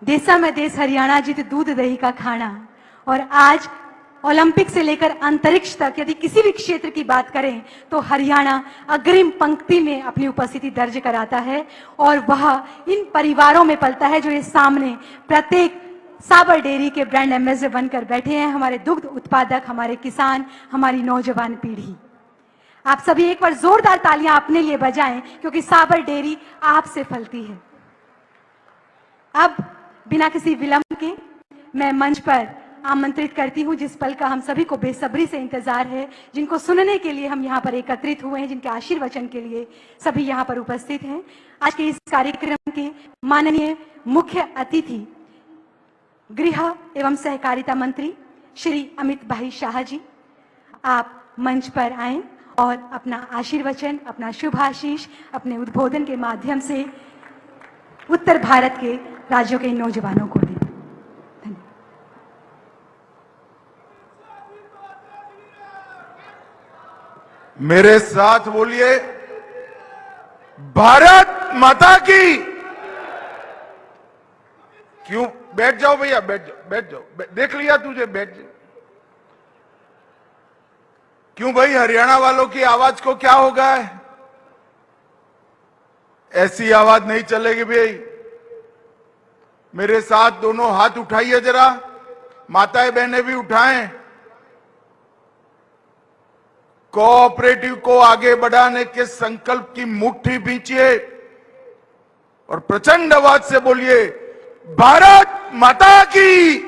देसा में देश हरियाणा जी तो दूध दही का खाना। और आज ओलंपिक से लेकर अंतरिक्ष तक यदि किसी भी क्षेत्र की बात करें तो हरियाणा अग्रिम पंक्ति में अपनी उपस्थिति दर्ज कराता है। और वह इन परिवारों में पलता है जो ये सामने प्रत्येक साबर डेयरी के ब्रांड एम्बेसडर बनकर बैठे हैं, हमारे दुग्ध उत्पादक, हमारे किसान, हमारी नौजवान पीढ़ी। आप सभी एक बार जोरदार तालियां अपने लिए बजाएं, क्योंकि साबर डेयरी आपसे फलती है। अब बिना किसी विलंब के मैं मंच पर आमंत्रित करती हूं जिस पल का हम सभी को बेसब्री से इंतजार है, जिनको सुनने के लिए हम यहाँ पर एकत्रित हुए हैं, जिनके आशीर्वचन के लिए सभी यहाँ पर उपस्थित हैं। आज के इस कार्यक्रम के माननीय मुख्य अतिथि गृह एवं सहकारिता मंत्री श्री अमित भाई शाह जी, आप मंच पर आए और अपना आशीर्वचन, अपना शुभ आशीष अपने उद्बोधन के माध्यम से उत्तर भारत के राज्यों के नौजवानों को दें। मेरे साथ बोलिए, भारत माता की। क्यों? बैठ जाओ भैया, बैठ जाओ, बैठ जाओ, देख लिया तुझे, बैठ जाओ। क्यों भाई, हरियाणा वालों की आवाज को क्या हो गया है? ऐसी आवाज नहीं चलेगी भाई। मेरे साथ दोनों हाथ उठाइए जरा, माताएं बहनें भी उठाएं। कोऑपरेटिव को आगे बढ़ाने के संकल्प की मुट्ठी भींचिए और प्रचंड आवाज से बोलिए, भारत माता की,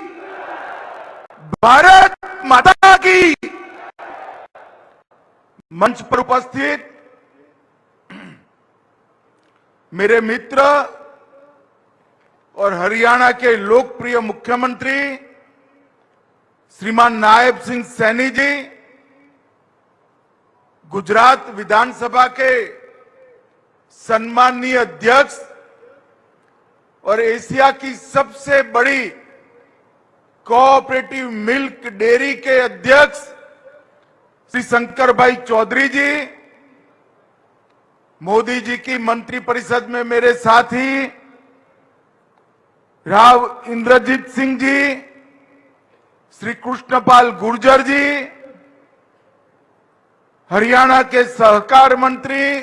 भारत माता की। मंच पर उपस्थित मेरे मित्र और हरियाणा के लोकप्रिय मुख्यमंत्री श्रीमान नायब सिंह सैनी जी, गुजरात विधानसभा के सम्माननीय अध्यक्ष और एशिया की सबसे बड़ी कोऑपरेटिव मिल्क डेयरी के अध्यक्ष श्री शंकर भाई चौधरी जी, मोदी जी की मंत्रिपरिषद में मेरे साथी राव इंद्रजीत सिंह जी, श्री कृष्णपाल गुर्जर जी, हरियाणा के सहकार मंत्री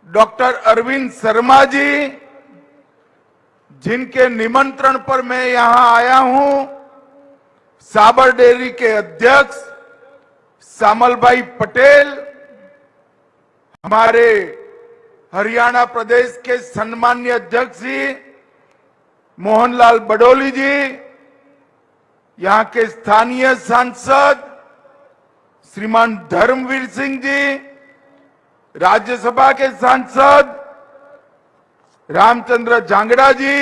डॉक्टर अरविंद शर्मा जी, जिनके निमंत्रण पर मैं यहां आया हूं, साबर डेयरी के अध्यक्ष श्यामल भाई पटेल, हमारे हरियाणा प्रदेश के सम्माननीय अध्यक्ष जी मोहनलाल बडोली जी, यहां के स्थानीय सांसद श्रीमान धर्मवीर सिंह जी, राज्यसभा के सांसद रामचंद्र जांगड़ा जी,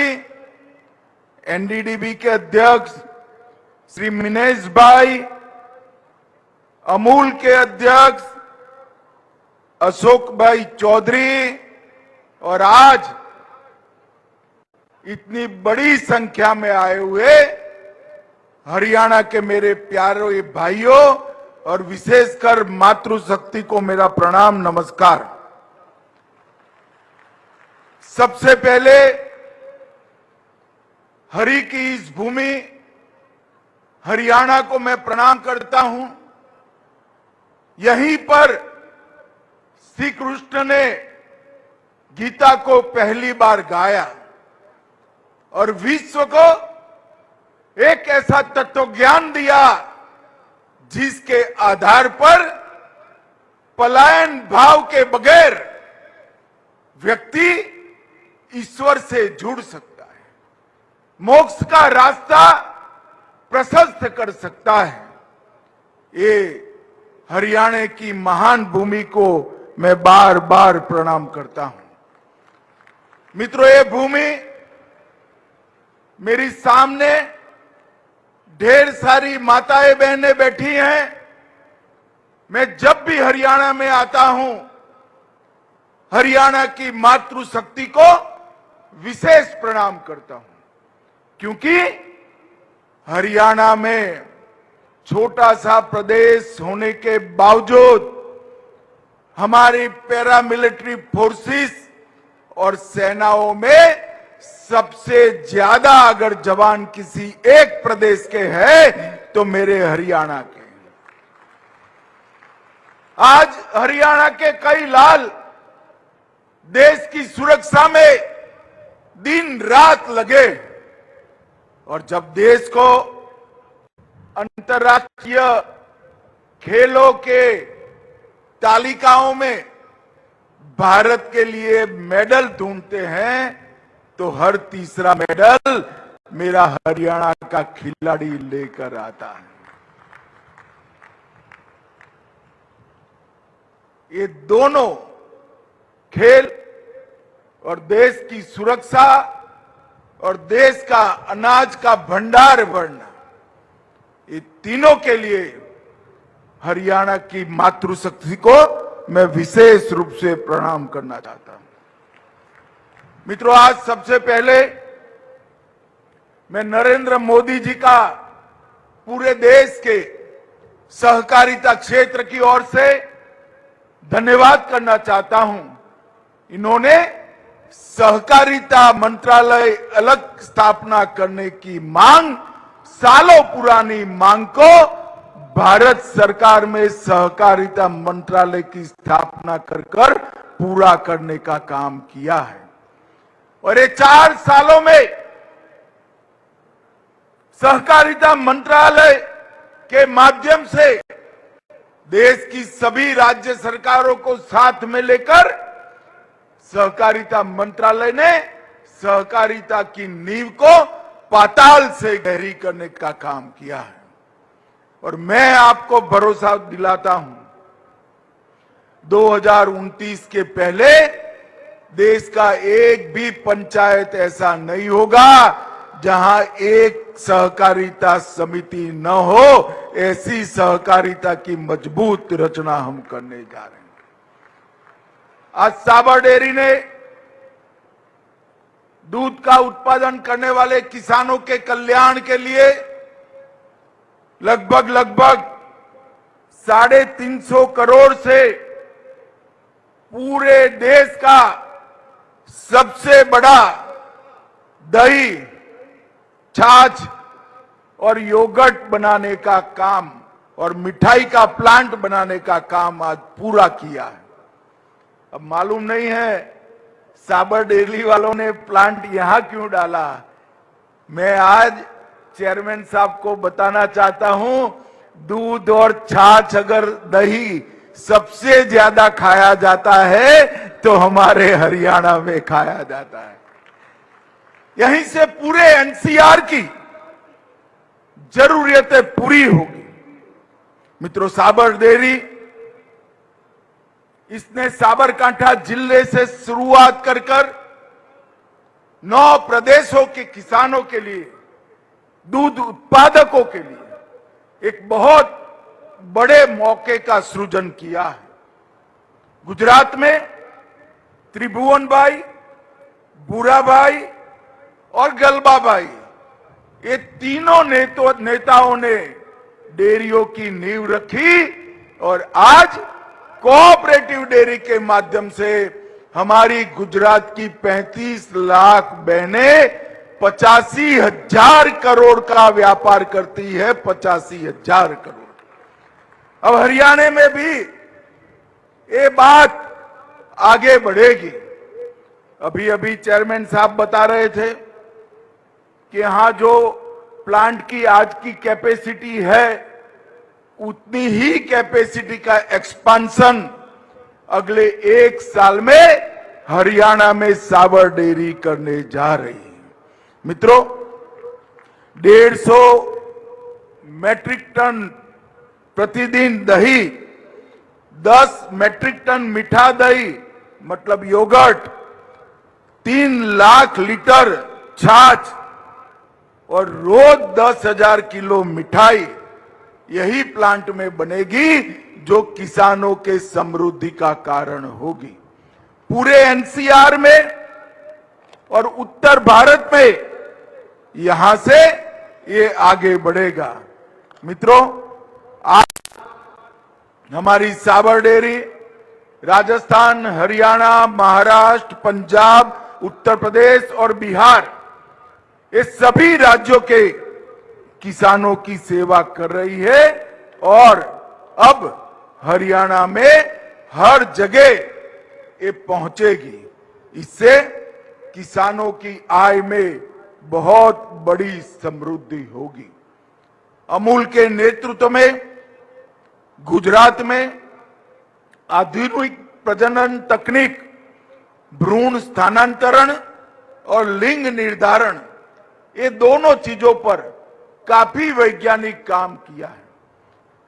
एनडीडीबी के अध्यक्ष श्री मिनेश भाई, अमूल के अध्यक्ष अशोक भाई चौधरी, और आज इतनी बड़ी संख्या में आए हुए हरियाणा के मेरे प्यारे भाइयों और विशेषकर मातृशक्ति को मेरा प्रणाम, नमस्कार। सबसे पहले हरि की इस भूमि हरियाणा को मैं प्रणाम करता हूं। यहीं पर श्री कृष्ण ने गीता को पहली बार गाया और विश्व को एक ऐसा तत्व ज्ञान दिया जिसके आधार पर पलायन भाव के बगैर व्यक्ति ईश्वर से जुड़ सकता है, मोक्ष का रास्ता प्रशस्त कर सकता है। ये हरियाणा की महान भूमि को मैं बार बार प्रणाम करता हूं। मित्रों, ये भूमि मेरी सामने ढेर सारी माताएं बहनें बैठी हैं। मैं जब भी हरियाणा में आता हूं, हरियाणा की मातृशक्ति को विशेष प्रणाम करता हूं, क्योंकि हरियाणा में छोटा सा प्रदेश होने के बावजूद हमारी पैरामिलिट्री फोर्सेस और सेनाओं में सबसे ज्यादा अगर जवान किसी एक प्रदेश के हैं तो मेरे हरियाणा के। आज हरियाणा के कई लाल देश की सुरक्षा में दिन रात लगे, और जब देश को अंतर्राष्ट्रीय खेलों के तालिकाओं में भारत के लिए मेडल ढूंढते हैं तो हर तीसरा मेडल मेरा हरियाणा का खिलाड़ी लेकर आता है। ये दोनों खेल और देश की सुरक्षा और देश का अनाज का भंडार बढ़ना, ये तीनों के लिए हरियाणा की मातृशक्ति को मैं विशेष रूप से प्रणाम करना चाहता हूं। मित्रों, आज सबसे पहले मैं नरेंद्र मोदी जी का पूरे देश के सहकारिता क्षेत्र की ओर से धन्यवाद करना चाहता हूं। इन्होंने सहकारिता मंत्रालय अलग स्थापना करने की मांग, सालों पुरानी मांग को भारत सरकार में सहकारिता मंत्रालय की स्थापना कर पूरा करने का काम किया है। और ये 4 सालों में सहकारिता मंत्रालय के माध्यम से देश की सभी राज्य सरकारों को साथ में लेकर सहकारिता मंत्रालय ने सहकारिता की नींव को पाताल से गहरी करने का काम किया है। और मैं आपको भरोसा दिलाता हूं, 2029 के पहले देश का एक भी पंचायत ऐसा नहीं होगा जहां एक सहकारिता समिति न हो। ऐसी सहकारिता की मजबूत रचना हम करने जा रहे हैं। आज साबर डेयरी ने दूध का उत्पादन करने वाले किसानों के कल्याण के लिए लगभग 350 करोड़ से पूरे देश का सबसे बड़ा दही, छाछ और योगर्ट बनाने का काम और मिठाई का प्लांट बनाने का काम आज पूरा किया है। अब मालूम नहीं है साबर डेयरी वालों ने प्लांट यहां क्यों डाला। मैं आज चेयरमैन साहब को बताना चाहता हूं, दूध और छाछ अगर दही सबसे ज्यादा खाया जाता है तो हमारे हरियाणा में खाया जाता है। यहीं से पूरे एनसीआर की जरूरतें पूरी होगी। मित्रों, साबर डेयरी इसने साबरकांठा जिले से शुरुआत कर 9 प्रदेशों के किसानों के लिए, दूध उत्पादकों के लिए एक बहुत बड़े मौके का सृजन किया है। गुजरात में त्रिभुवन भाई, बुरा भाई और गलबा भाई, ये तीनों नेताओं ने डेयरियों की नींव रखी और आज कोऑपरेटिव डेयरी के माध्यम से हमारी गुजरात की 35 लाख बहनें 85,000 करोड़ का व्यापार करती है। 85,000 करोड़। अब हरियाणा में भी ये बात आगे बढ़ेगी। अभी चेयरमैन साहब बता रहे थे कि यहां जो प्लांट की आज की कैपेसिटी है उतनी ही कैपेसिटी का एक्सपांशन अगले 1 साल में हरियाणा में साबर डेयरी करने जा रही है। मित्रों, 150 मैट्रिक टन प्रतिदिन दही, 10 मैट्रिक टन मीठा दही मतलब योगर्ट, 3 लाख लीटर छाछ और रोज 10,000 किलो मिठाई यही प्लांट में बनेगी जो किसानों के समृद्धि का कारण होगी। पूरे एनसीआर में और उत्तर भारत में यहां से ये आगे बढ़ेगा। मित्रों, आज हमारी साबर डेयरी राजस्थान, हरियाणा, महाराष्ट्र, पंजाब उत्तर प्रदेश और बिहार, ये सभी राज्यों के किसानों की सेवा कर रही है और अब हरियाणा में हर जगह ये पहुंचेगी। इससे किसानों की आय में बहुत बड़ी समृद्धि होगी। अमूल के नेतृत्व में गुजरात में आधुनिक प्रजनन तकनीक, भ्रूण स्थानांतरण और लिंग निर्धारण, ये दोनों चीजों पर काफी वैज्ञानिक काम किया है।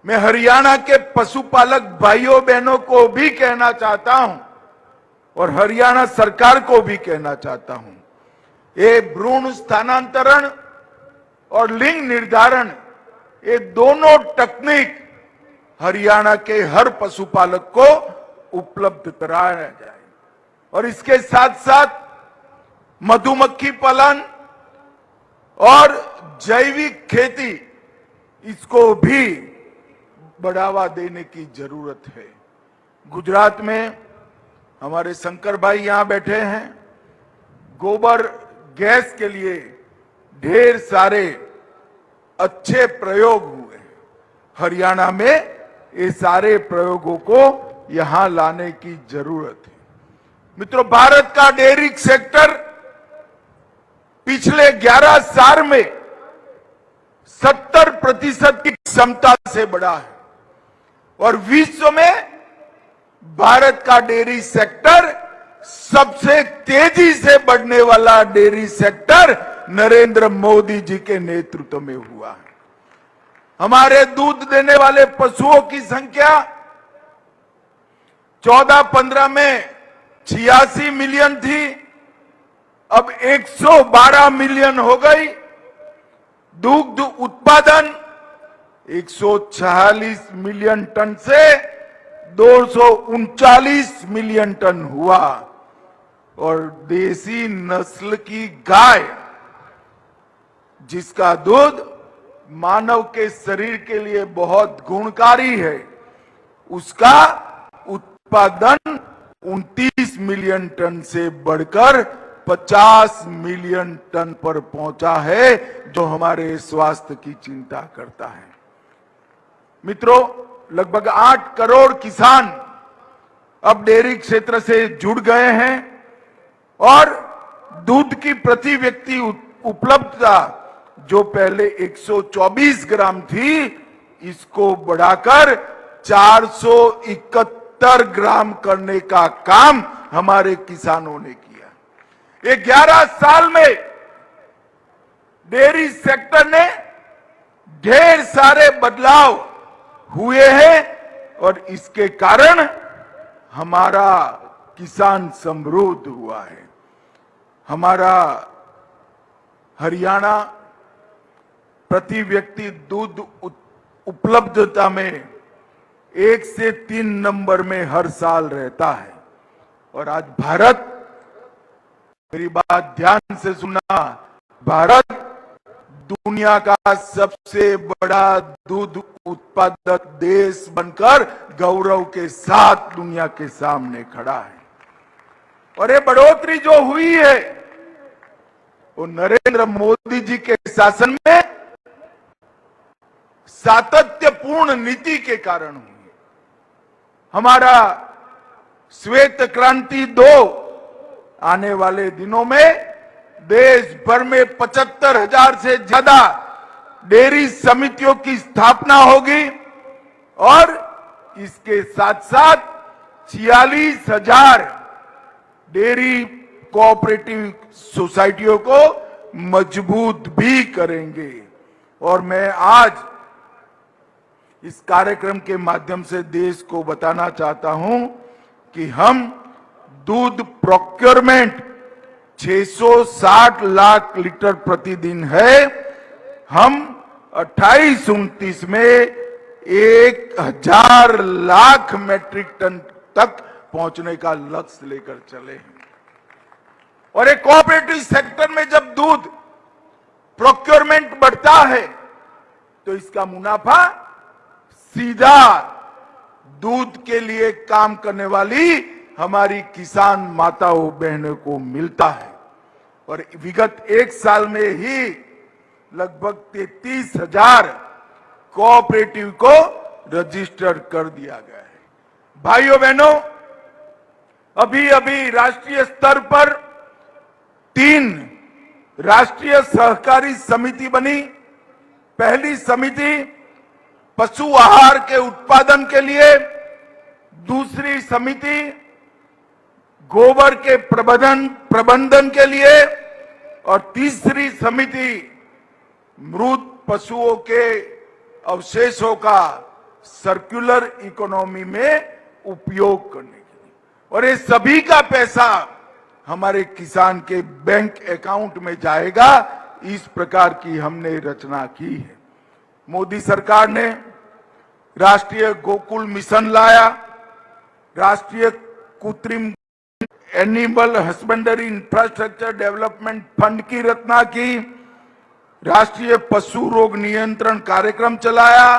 मैं हरियाणा के पशुपालक भाइयों बहनों को भी कहना चाहता हूं और हरियाणा सरकार को भी कहना चाहता हूं, ये भ्रूण स्थानांतरण और लिंग निर्धारण, ये दोनों तकनीक हरियाणा के हर पशुपालक को उपलब्ध कराया जाए और इसके साथ साथ मधुमक्खी पालन और जैविक खेती, इसको भी बढ़ावा देने की जरूरत है। गुजरात में हमारे शंकर भाई यहां बैठे हैं, गोबर गैस के लिए ढेर सारे अच्छे प्रयोग हुए। हरियाणा में ये सारे प्रयोगों को यहां लाने की जरूरत है। मित्रों, भारत का डेयरी सेक्टर पिछले 11 साल में 70% की क्षमता से बढ़ा है और विश्व में भारत का डेयरी सेक्टर सबसे तेजी से बढ़ने वाला डेयरी सेक्टर नरेंद्र मोदी जी के नेतृत्व में हुआ है। हमारे दूध देने वाले पशुओं की संख्या 14-15 में 86 मिलियन थी, अब 112 मिलियन हो गई। दुग्ध उत्पादन 146 मिलियन टन से 239 मिलियन टन हुआ और देसी नस्ल की गाय, जिसका दूध मानव के शरीर के लिए बहुत गुणकारी है, उसका उत्पादन 29 मिलियन टन से बढ़कर 50 मिलियन टन पर पहुंचा है, जो हमारे स्वास्थ्य की चिंता करता है। मित्रों, लगभग 8 करोड़ किसान अब डेयरी क्षेत्र से जुड़ गए हैं और दूध की प्रति व्यक्ति उपलब्धता जो पहले 124 ग्राम थी, इसको बढ़ाकर 471 ग्राम करने का काम हमारे किसानों ने किया। ये 11 साल में डेयरी सेक्टर ने ढेर सारे बदलाव हुए हैं और इसके कारण हमारा किसान समृद्ध हुआ है। हमारा हरियाणा प्रति व्यक्ति दूध उपलब्धता में 1 से 3 नंबर में हर साल रहता है और आज भारत, मेरी बात ध्यान से सुनना, भारत दुनिया का सबसे बड़ा दूध उत्पादक देश बनकर गौरव के साथ दुनिया के सामने खड़ा है। और ये बढ़ोतरी जो हुई है वो नरेंद्र मोदी जी के शासन में सातत्यपूर्ण नीति के कारण हुई। हमारा श्वेत क्रांति 2 आने वाले दिनों में देश भर में 75,000 से ज्यादा डेयरी समितियों की स्थापना होगी और इसके साथ साथ 46,000 डेयरी कोऑपरेटिव सोसाइटियों को मजबूत भी करेंगे। और मैं आज इस कार्यक्रम के माध्यम से देश को बताना चाहता हूं कि हम दूध प्रोक्योरमेंट 660 लाख लीटर प्रतिदिन है, हम 28-29 में 1,000 लाख मैट्रिक टन तक पहुंचने का लक्ष्य लेकर चले हैं। और एक कोऑपरेटिव सेक्टर में जब दूध प्रोक्योरमेंट बढ़ता है तो इसका मुनाफा सीधा दूध के लिए काम करने वाली हमारी किसान माताओं बहनों को मिलता है। और विगत एक साल में ही लगभग 33,000 कोऑपरेटिव को रजिस्टर कर दिया गया है। भाइयों बहनों, अभी अभी राष्ट्रीय स्तर पर 3 राष्ट्रीय सहकारी समिति बनी। पहली समिति पशु आहार के उत्पादन के लिए, दूसरी समिति गोबर के प्रबंधन के लिए और तीसरी समिति मृत पशुओं के अवशेषों का सर्कुलर इकोनॉमी में उपयोग करने के लिए। और ये सभी का पैसा हमारे किसान के बैंक अकाउंट में जाएगा। इस प्रकार की हमने रचना की है। मोदी सरकार ने राष्ट्रीय गोकुल मिशन लाया, राष्ट्रीय कृत्रिम animal husbandry infrastructure development fund की रचना की, राष्ट्रीय पशु रोग नियंत्रण कार्यक्रम चलाया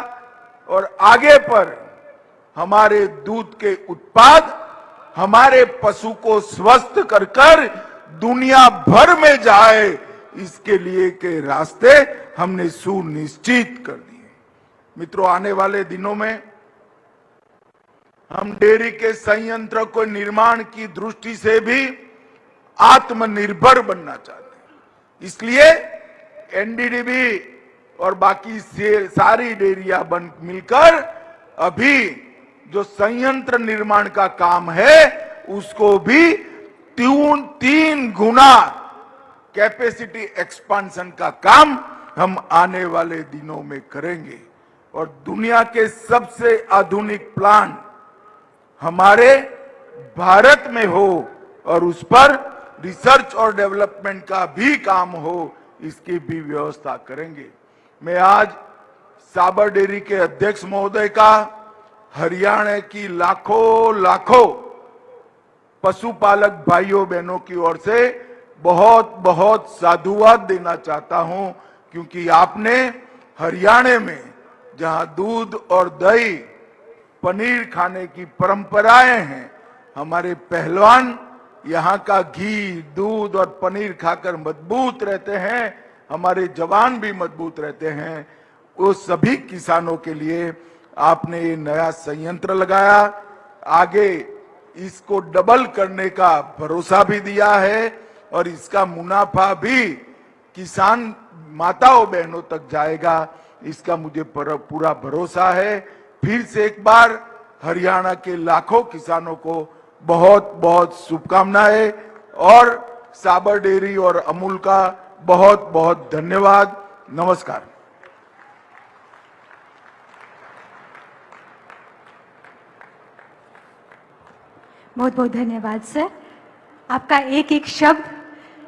और आगे पर हमारे दूध के उत्पाद हमारे पशु को स्वस्थ कर कर दुनिया भर में जाए, इसके लिए के रास्ते हमने सुनिश्चित कर दिए। मित्रों, आने वाले दिनों में हम डेयरी के संयंत्र को निर्माण की दृष्टि से भी आत्मनिर्भर बनना चाहते हैं। इसलिए एनडीडीबी और बाकी सारी डेयरियां बन मिलकर अभी जो संयंत्र निर्माण का काम है उसको भी 3 गुना कैपेसिटी एक्सपांशन का काम हम आने वाले दिनों में करेंगे। और दुनिया के सबसे आधुनिक प्लांट हमारे भारत में हो और उस पर रिसर्च और डेवलपमेंट का भी काम हो, इसकी भी व्यवस्था करेंगे। मैं आज साबर डेयरी के अध्यक्ष महोदय का हरियाणा की लाखों पशुपालक भाइयों बहनों की ओर से बहुत बहुत साधुवाद देना चाहता हूं, क्योंकि आपने हरियाणा में जहां दूध और दही पनीर खाने की परंपराएं हैं, हमारे पहलवान यहाँ का घी, दूध और पनीर खाकर मजबूत रहते हैं, हमारे जवान भी मजबूत रहते हैं। वो सभी किसानों के लिए आपने ये नया संयंत्र लगाया, आगे इसको डबल करने का भरोसा भी दिया है और इसका मुनाफा भी किसान माताओं बहनों तक जाएगा, इसका मुझे पूरा भरोसा है। फिर से एक बार हरियाणा के लाखों किसानों को बहुत बहुत शुभकामनाएं और साबर डेयरी और अमूल का बहुत बहुत धन्यवाद। नमस्कार। बहुत बहुत धन्यवाद सर। आपका एक एक शब्द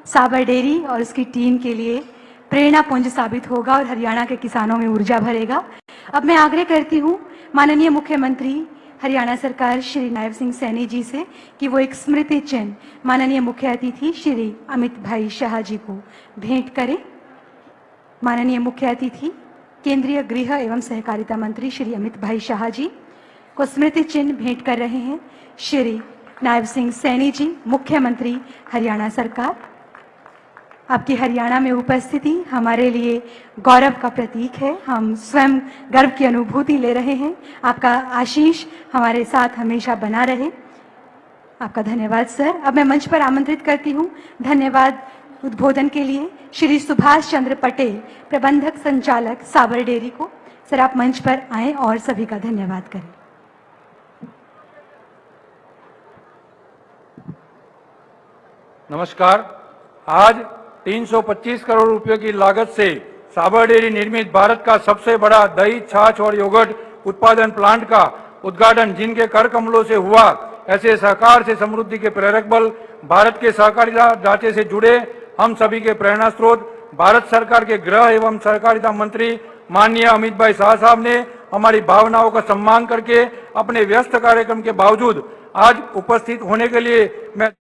साबर डेयरी और उसकी टीम के लिए प्रेरणापुंज साबित होगा और हरियाणा के किसानों में ऊर्जा भरेगा। अब मैं आग्रह करती हूँ माननीय मुख्यमंत्री हरियाणा सरकार श्री नायब सिंह सैनी जी से कि वो एक स्मृति चिन्ह माननीय मुख्य अतिथि श्री अमित भाई शाह जी को भेंट करें। माननीय मुख्य अतिथि केंद्रीय गृह एवं सहकारिता मंत्री श्री अमित भाई शाह जी को स्मृति चिन्ह भेंट कर रहे हैं श्री नायब सिंह सैनी जी, मुख्यमंत्री हरियाणा सरकार। आपकी हरियाणा में उपस्थिति हमारे लिए गौरव का प्रतीक है। हम स्वयं गर्व की अनुभूति ले रहे हैं। आपका आशीष हमारे साथ हमेशा बना रहे। आपका धन्यवाद सर। अब मैं मंच पर आमंत्रित करती हूँ धन्यवाद उद्बोधन के लिए श्री सुभाष चंद्र पटेल, प्रबंधक संचालक साबर डेयरी को। सर आप मंच पर आएं और सभी का धन्यवाद करें। नमस्कार। आज 325 करोड़ रुपए की लागत से साबर डेयरी निर्मित भारत का सबसे बड़ा दही, छाछ और योगर्ट उत्पादन प्लांट का उद्घाटन जिनके कर कमलों से हुआ, ऐसे सहकार से समृद्धि के प्रेरक बल, भारत के सहकारिता ढांचे से जुड़े हम सभी के प्रेरणा स्रोत, भारत सरकार के गृह एवं सहकारिता मंत्री माननीय अमित भाई शाह साहब ने हमारी भावनाओं का सम्मान करके अपने व्यस्त कार्यक्रम के बावजूद आज उपस्थित होने के लिए मैं